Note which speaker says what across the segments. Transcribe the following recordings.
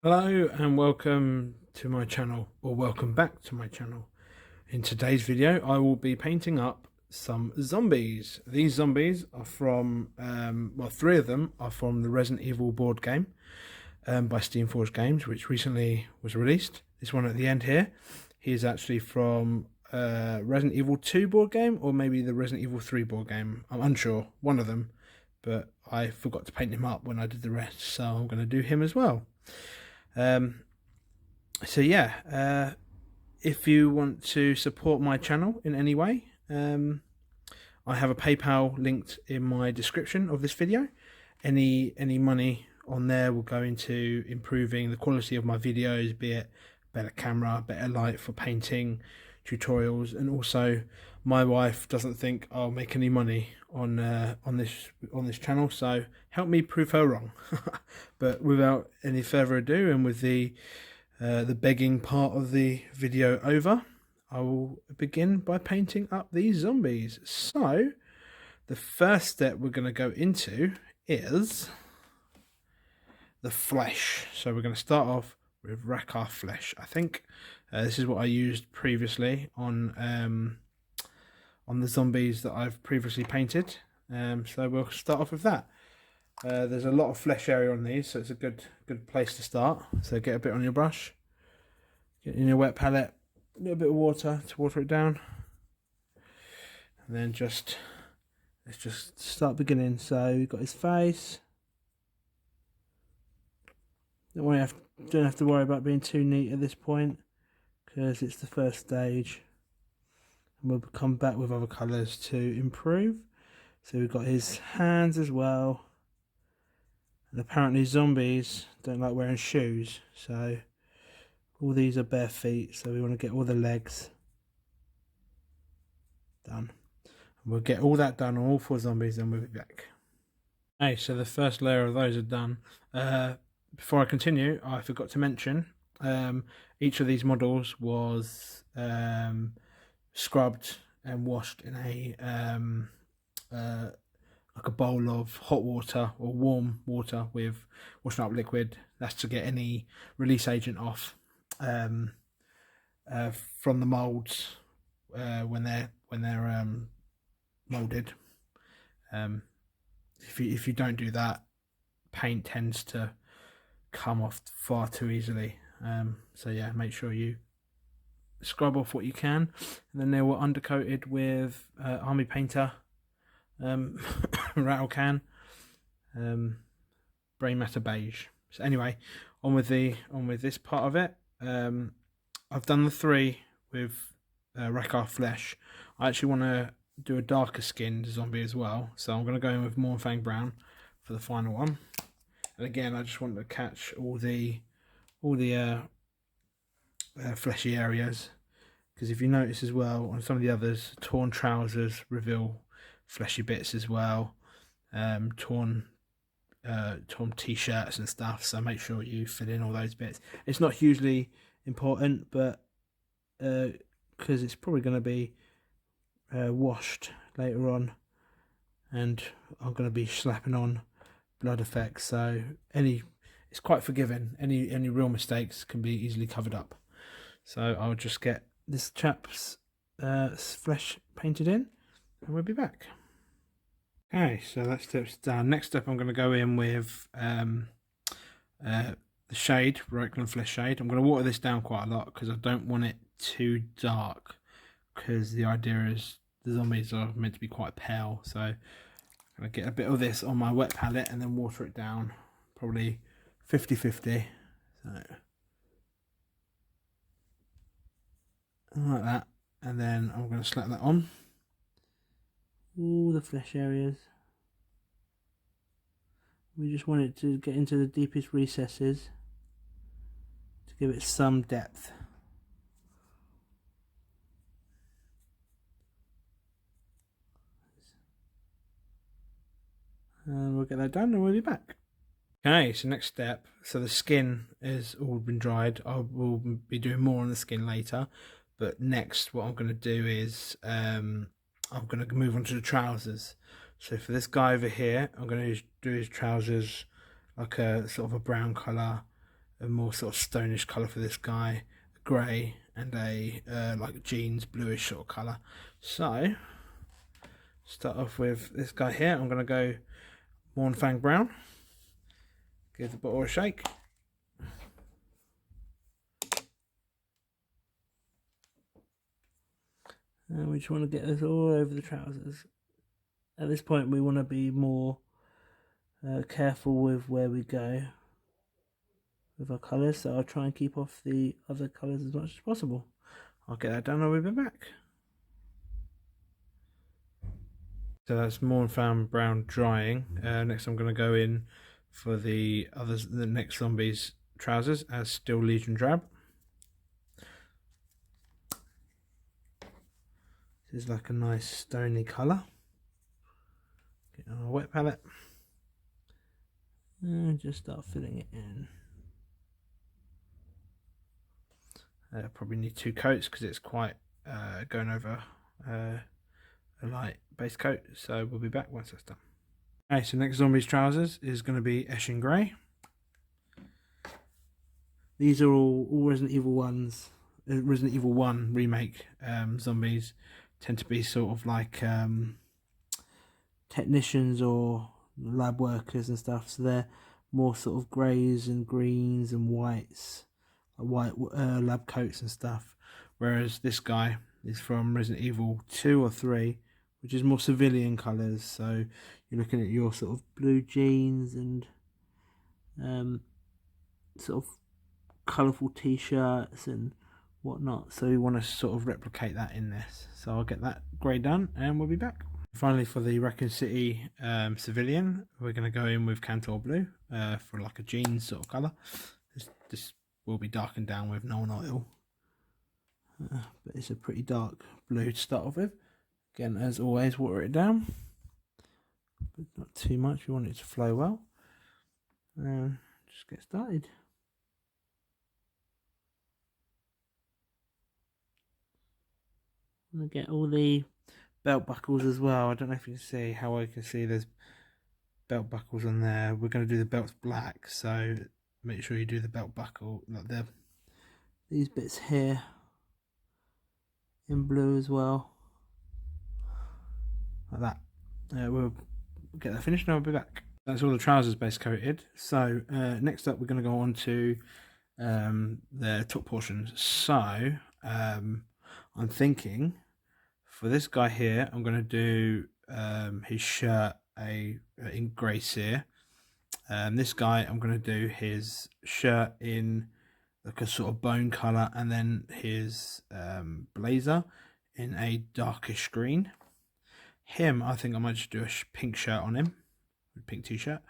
Speaker 1: Hello and welcome to my channel, or welcome back to my channel. In today's video I will be painting up some zombies. These zombies are from, well, three of them are from the Resident Evil board game by Steamforged Games, which recently was released. This one at the end here, he is actually from Resident Evil 2 board game, or maybe the Resident Evil 3 board game. I'm unsure, one of them, but I forgot to paint him up when I did the rest, so I'm going to do him as well. So yeah, if you want to support my channel in any way, I have a PayPal linked in my description of this video. Any money on there will go into improving the quality of my videos, be it better camera, better light for painting, tutorials, and also my wife doesn't think I'll make any money on this channel, so help me prove her wrong. But without any further ado, and with the begging part of the video over, I will begin by painting up these zombies. So the first step we're going to go into is the flesh. So we're going to start off with Rakarth Flesh. I think this is what I used previously on the zombies that I've previously painted. So we'll start off with that. There's a lot of flesh area on these, so it's a good place to start. So get a bit on your brush, get in your wet palette, a little bit of water to water it down, and then let's just start beginning. So we've got his face. Don't have to worry about being too neat at this point, because it's the first stage, and we'll come back with other colours to improve. So we've got his hands as well, and apparently zombies don't like wearing shoes, so all these are bare feet, so we want to get all the legs done. And we'll get all that done on all 4 zombies, and we'll be back. Okay, so the first layer of those are done. Before I continue, I forgot to mention each of these models was scrubbed and washed in like a bowl of hot water or warm water with washing up liquid. That's to get any release agent off from the molds when they're molded. If you don't do that, paint tends to come off far too easily. So yeah, make sure you scrub off what you can, and then they were undercoated with Army Painter rattle can, Brainmatter Beige. So anyway, on with this part of it. I've done the 3 with Rakarth Flesh. I actually want to do a darker skinned zombie as well, so I'm going to go in with Mournfang Brown for the final one. And again, I just want to catch all the fleshy areas, because if you notice as well on some of the others, torn trousers reveal fleshy bits as well, torn t-shirts and stuff, so make sure you fill in all those bits. It's not hugely important, but because it's probably going to be washed later on, and I'm going to be slapping on blood effects, so it's quite forgiving. Any real mistakes can be easily covered up. So I'll just get this chap's flesh painted in, and we'll be back. Okay, so that step's done. Next up, I'm going to go in with the shade, Reikland Flesh shade. I'm going to water this down quite a lot because I don't want it too dark, because the idea is the zombies are meant to be quite pale. So I'm going to get a bit of this on my wet palette and then water it down, probably 50-50. So like that, and then I'm going to slap that on all the flesh areas. We just want it to get into the deepest recesses to give it some depth. And we'll get that done and we'll be back. Okay, so next step, so the skin is all been dried. I will be doing more on the skin later, but next what I'm going to do is I'm going to move on to the trousers. So for this guy over here, I'm going to do his trousers like a sort of a brown colour, more sort of stonish colour for this guy, grey, and a like jeans bluish sort of colour. So start off with this guy here. I'm going to go Mournfang Brown. Give the bottle a shake. And we just want to get this all over the trousers. At this point we want to be more careful with where we go with our colours, so I'll try and keep off the other colours as much as possible. I'll get that done and we'll be back. So that's Mournfang Brown drying. Next I'm going to go in for the next zombie's trousers as still Elysian Drab. This is like a nice stony colour. Get on a wet palette and just start filling it in. Probably need 2 coats because it's quite going over a light base coat, so we'll be back once that's done. Okay, so next zombie's trousers is going to be Eshin Grey. These are all Resident Evil 1 remake zombies. Tend to be sort of like technicians or lab workers and stuff, so they're more sort of greys and greens and whites, white lab coats and stuff, whereas this guy is from Resident Evil 2 or 3, which is more civilian colours. So you're looking at your sort of blue jeans and sort of colourful t-shirts and whatnot, so we want to sort of replicate that in this. So I'll get that grey done and we'll be back. Finally, for the Raccoon City civilian, we're going to go in with Kantor Blue for like a jeans sort of colour. This will be darkened down with Nuln Oil, but it's a pretty dark blue to start off with. Again, as always, water it down, but not too much. We want it to flow well. Just get started. I'm going to get all the belt buckles as well. I don't know if you can see how I can see there's belt buckles on there. We're going to do the belts black, so make sure you do the belt buckle like these bits here in blue as well, like that. We'll get that finished and I'll be back. That's all the trousers base coated. So next up we're going to go on to the top portions. So I'm thinking for this guy here, I'm going to do his shirt in grey Seer. This guy, I'm going to do his shirt in like a sort of bone colour, and then his blazer in a darkish green. Him, I think I might just do a pink shirt on him, a pink t-shirt.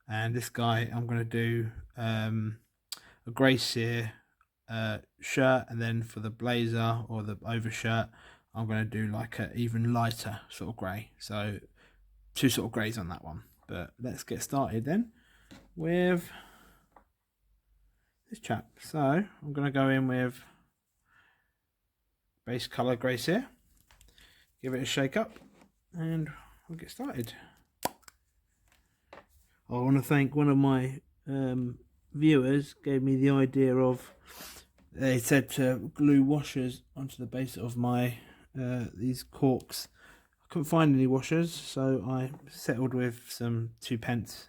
Speaker 1: And this guy, I'm going to do a grey Seer shirt, and then for the blazer or the overshirt, I'm going to do like an even lighter sort of grey. So 2 sort of greys on that one. But let's get started then with this chap. So I'm going to go in with base colour grey Seer, give it a shake up, and we'll get started. I want to thank one of my viewers, gave me the idea of, they said to glue washers onto the base of my these corks. I couldn't find any washers, so I settled with some 2p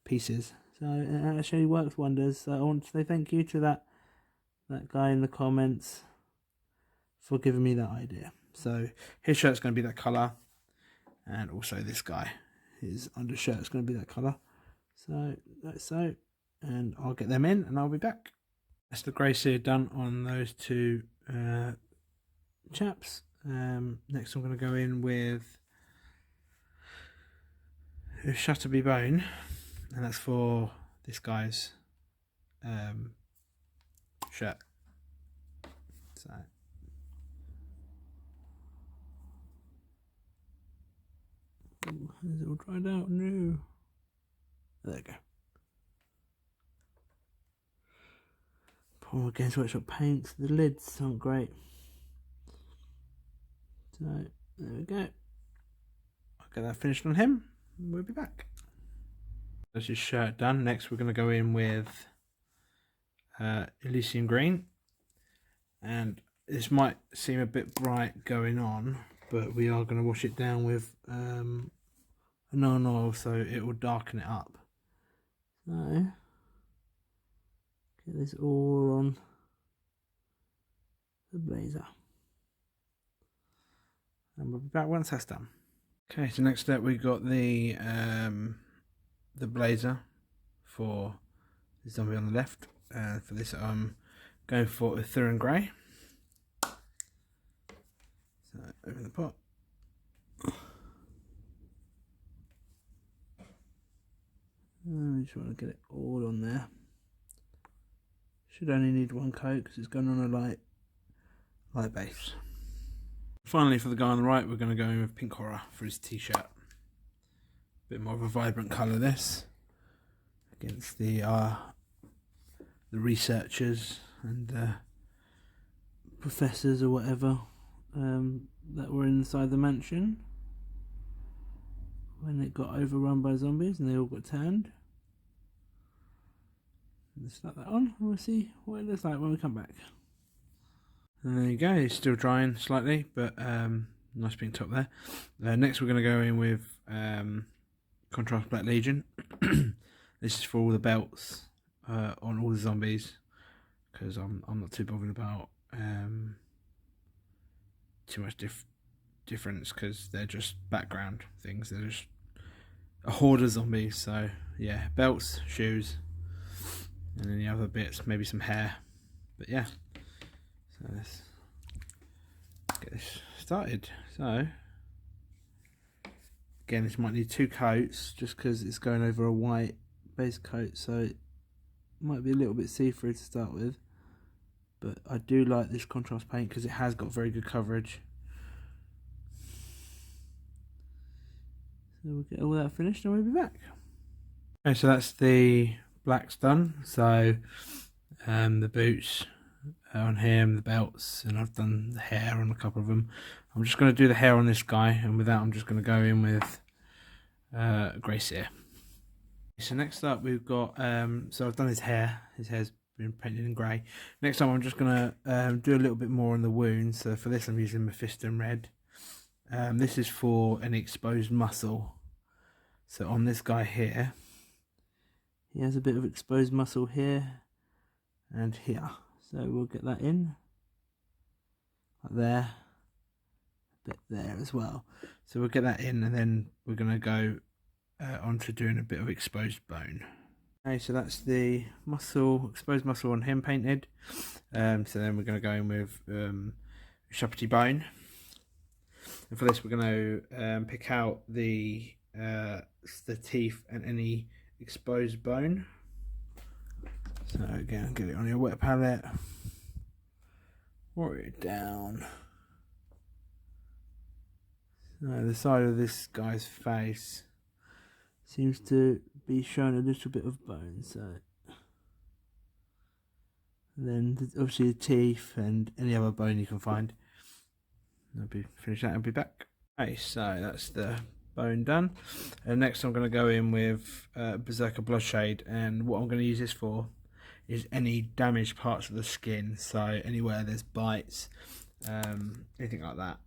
Speaker 1: pieces. So it actually works wonders. So I want to say thank you to that guy in the comments for giving me that idea. So his shirt's going to be that colour, and also this guy, his undershirt's going to be that colour. So that's so, and I'll get them in and I'll be back. That's the grey Seer done on those 2 chaps. Next I'm going to go in with Ushabti Bone, and that's for this guy's shirt. So is it all dried out? No. There we go. Poor Gamesworkshop paints. The lids aren't great. So there we go. I'll get that finished on him. We'll be back. That's his shirt done. Next we're going to go in with Elysian Green, and this might seem a bit bright going on, but we are going to wash it down with a Nuln Oil so it will darken it up. So get this all on the blazer, and we'll be back once that's done. Okay, so next up we've got the blazer for the zombie on the left. For this I'm going for Ulthuan Grey. So open the pot. I just want to get it all on there. Should only need one coat because it's going on a light base. Finally, for the guy on the right, we're going to go in with Pink Horror for his t-shirt. Bit more of a vibrant colour this, against the researchers and professors or whatever that were inside the mansion when it got overrun by zombies and they all got tanned. Let's slap that on and we'll see what it looks like when we come back. And there you go, it's still drying slightly, but nice pink top there. Next we're going to go in with Contrast Black Legion. This is for all the belts on all the zombies, because I'm not too bothered about too much difference, because they're just background things. They're just a horde of zombies. So yeah, belts, shoes, and then the other bits, maybe some hair. But yeah, so let's get this started. So again, this might need 2 coats just because it's going over a white base coat, so it might be a little bit see-through to start with. But I do like this contrast paint because it has got very good coverage. So we'll get all that finished and we'll be back. Okay, so that's the blacks done. So the boots on him, the belts, and I've done the hair on a couple of them. I'm just going to do the hair on this guy, and with that I'm just going to go in with Grey Seer. So next up we've got, so I've done his hair. His hair's been painted in grey. Next time I'm just going to do a little bit more on the wounds. So for this I'm using Mephiston Red. This is for any exposed muscle. So on this guy here, he has a bit of exposed muscle here and here. So we'll get that in, like there, a bit there as well. So we'll get that in, and then we're going to go on to doing a bit of exposed bone. Okay, so that's the muscle, exposed muscle on him painted. So then we're going to go in with Ushabti Bone. And for this we're going to pick out the teeth and any exposed bone. So again, get it on your wet palette, work it down. So the side of this guy's face seems to be showing a little bit of bone, so and then obviously the teeth and any other bone you can find. I'll be finish that and be back. Okay, so that's the bone done. And next I'm going to go in with Berserker Bloodshade, and what I'm going to use this for is any damaged parts of the skin, so anywhere there's bites, anything like that,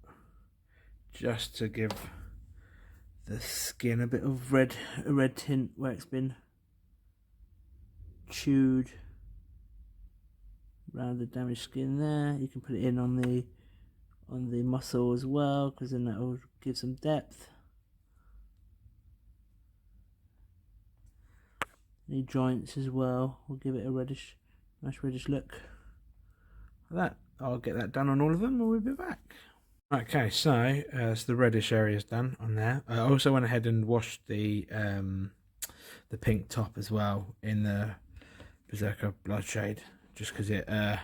Speaker 1: just to give the skin a bit of red tint where it's been chewed around the damaged skin there. You can put it in on the muscle as well, because then that will give some depth. Any joints as well will give it a nice reddish look. Like that. I'll get that done on all of them and we'll be back. Okay, so the reddish area is done on there. I also went ahead and washed the pink top as well in the Berserker Bloodshade, just because it I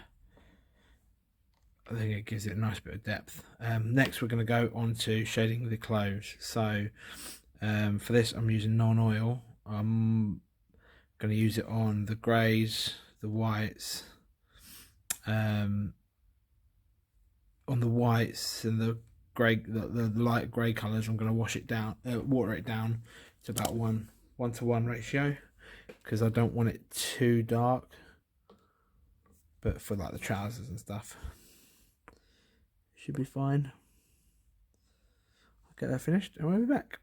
Speaker 1: think it gives it a nice bit of depth. Next we're going to go on to shading the clothes. So for this I'm using Nuln Oil. I'm going to use it on the greys, the whites, on the whites and the grey, the light grey colours. I'm going to wash it down, water it down to about 1:1 ratio, because I don't want it too dark. but for like the trousers and stuff, should be fine. I'll get that finished and we'll be back.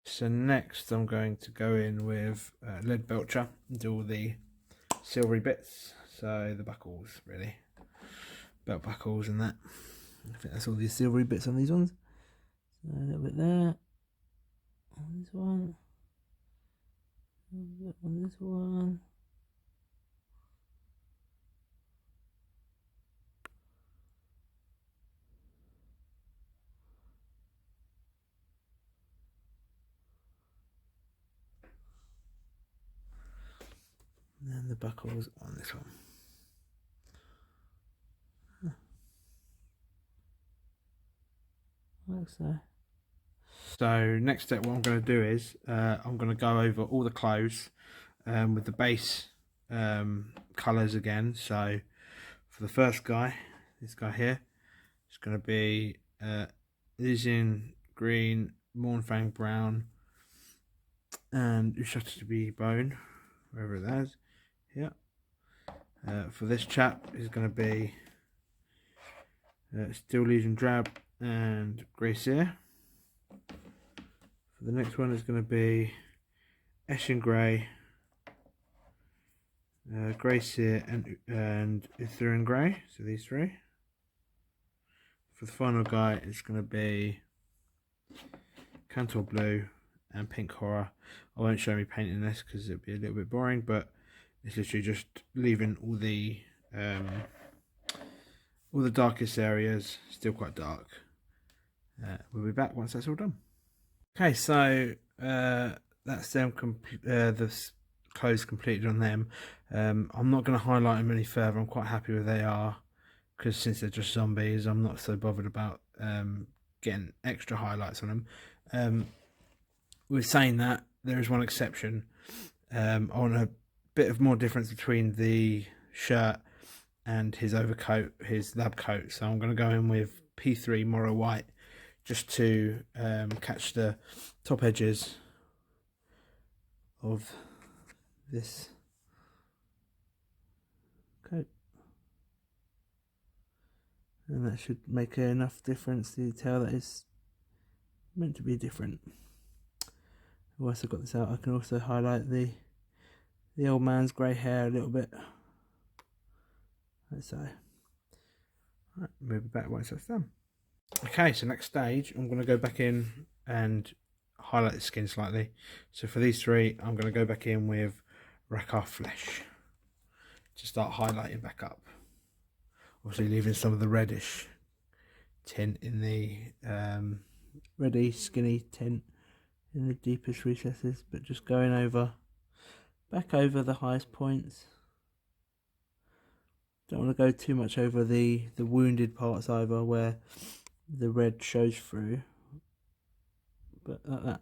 Speaker 1: So next I'm going to go in with Leadbelcher and do all the silvery bits, so the buckles really, belt buckles and that. I think that's all these silvery bits on these ones. So a little bit there on this one, a little bit on this one. And then the buckles on this one. Like so. So next step, what I'm going to do is I'm going to go over all the clothes with the base colours again. So for the first guy, this guy here, it's going to be Elysian Green, Mournfang Brown, and Ushabti Bone, wherever that is. Yeah. For this chap is going to be still Elysian Drab and Grey Seer. For the next one is going to be Eshin Grey, Grey Seer and Ulthuan Grey. So these three. For the final guy, it's going to be Kantor Blue and Pink Horror. I won't show me painting this because it'd be a little bit boring, but it's literally just leaving all the darkest areas still quite dark. We'll be back once that's all done. Okay, so that's them. The clothes completed on them. I'm not going to highlight them any further. I'm quite happy with they are, because since they're just zombies, I'm not so bothered about getting extra highlights on them. With saying that, there is one exception. I want a bit of more difference between the shirt and his overcoat, his lab coat. So I'm going to go in with P3 Morrow White, just to catch the top edges of this coat, and that should make enough difference to tell that it's meant to be different. Once I've got this out, I can also highlight the old man's grey hair a little bit, like so. Right, move it back once that's done. Okay, so next stage, I'm going to go back in and highlight the skin slightly. So for these three, I'm going to go back in with Rakarth Flesh to start highlighting back up. Obviously leaving some of the reddish tint in the reddy, skinny tint in the deepest recesses, but just going back over the highest points. Don't want to go too much over the wounded parts either, where the red shows through, but like that.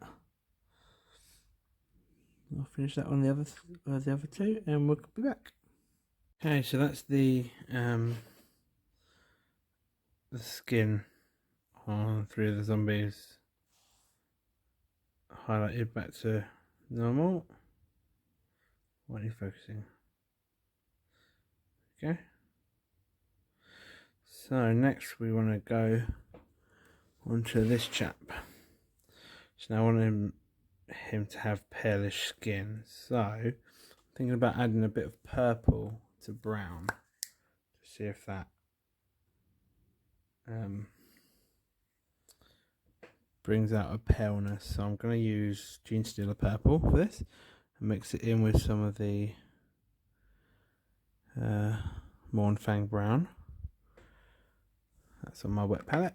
Speaker 1: I'll finish that on the other two, and we'll be back. Okay, so that's the skin on 3 of the zombies highlighted back to normal. What are you focusing? Okay. So next we want to go onto this chap. So now I want him to have palish skin. So I'm thinking about adding a bit of purple to brown to see if that brings out a paleness. So I'm going to use Gene Stealer Purple for this and mix it in with some of the Mournfang Brown. That's on my wet palette.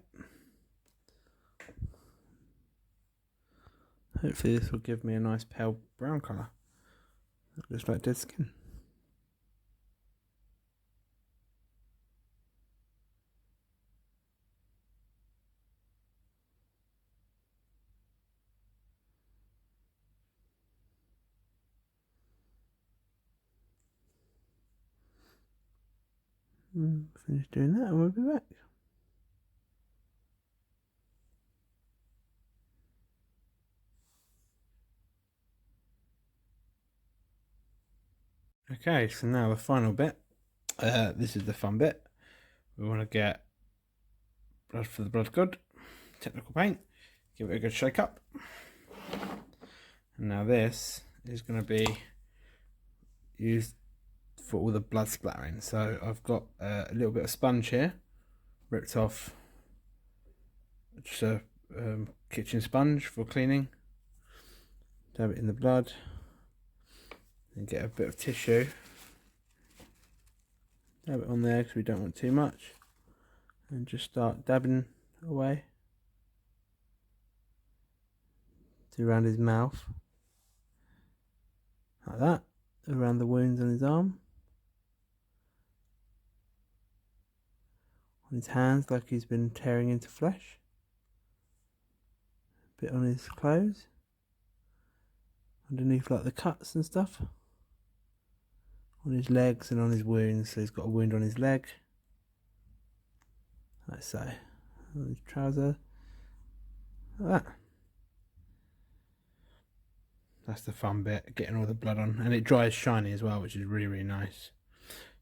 Speaker 1: Hopefully this will give me a nice pale brown colour. Looks like dead skin. Finish doing that and we'll be back. Okay, so now the final bit. This is the fun bit. We want to get Blood for the Blood God, technical paint, give it a good shake up. And now this is going to be used for all the blood splattering. So I've got a little bit of sponge here, ripped off, just a kitchen sponge for cleaning. Dab it in the blood. And get a bit of tissue, dab it on there because we don't want too much, and just start dabbing away to around his mouth, like that, around the wounds on his arm, on his hands like he's been tearing into flesh, a bit on his clothes, underneath like the cuts and stuff. On his legs and on his wounds, so he's got a wound on his leg, like so, on his trouser, like that. That's the fun bit, getting all the blood on, and it dries shiny as well, which is really, really nice.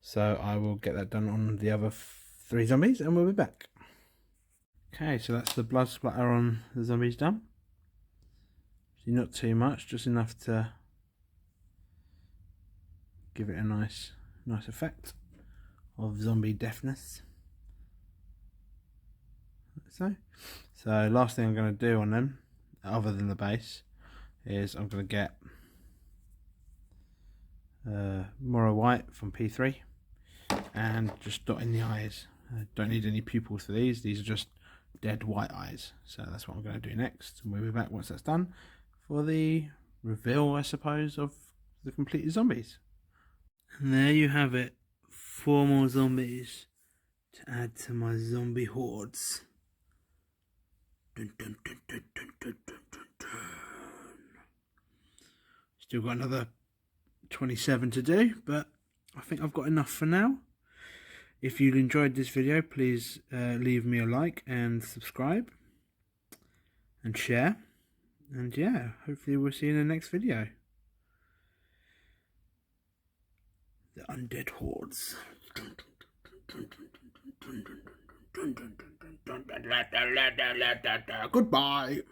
Speaker 1: So I will get that done on the other 3 zombies and we'll be back. Okay, so that's the blood splatter on the zombies done. Not too much, just enough to give it a nice effect of zombie deafness. So last thing I'm going to do on them, other than the base, is I'm going to get Morrow White from P3 and just dot in the eyes. Don't need any pupils for these are just dead white eyes. So that's what I'm going to do next, and we'll be back once that's done for the reveal, I suppose, of the completed zombies. And there you have it, 4 more zombies to add to my zombie hordes. Dun, dun, dun, dun, dun, dun, dun, dun. Still got another 27 to do, but I think I've got enough for now. If you enjoyed this video, please leave me a like and subscribe and share. And yeah, hopefully we'll see you in the next video. The undead hordes. Goodbye.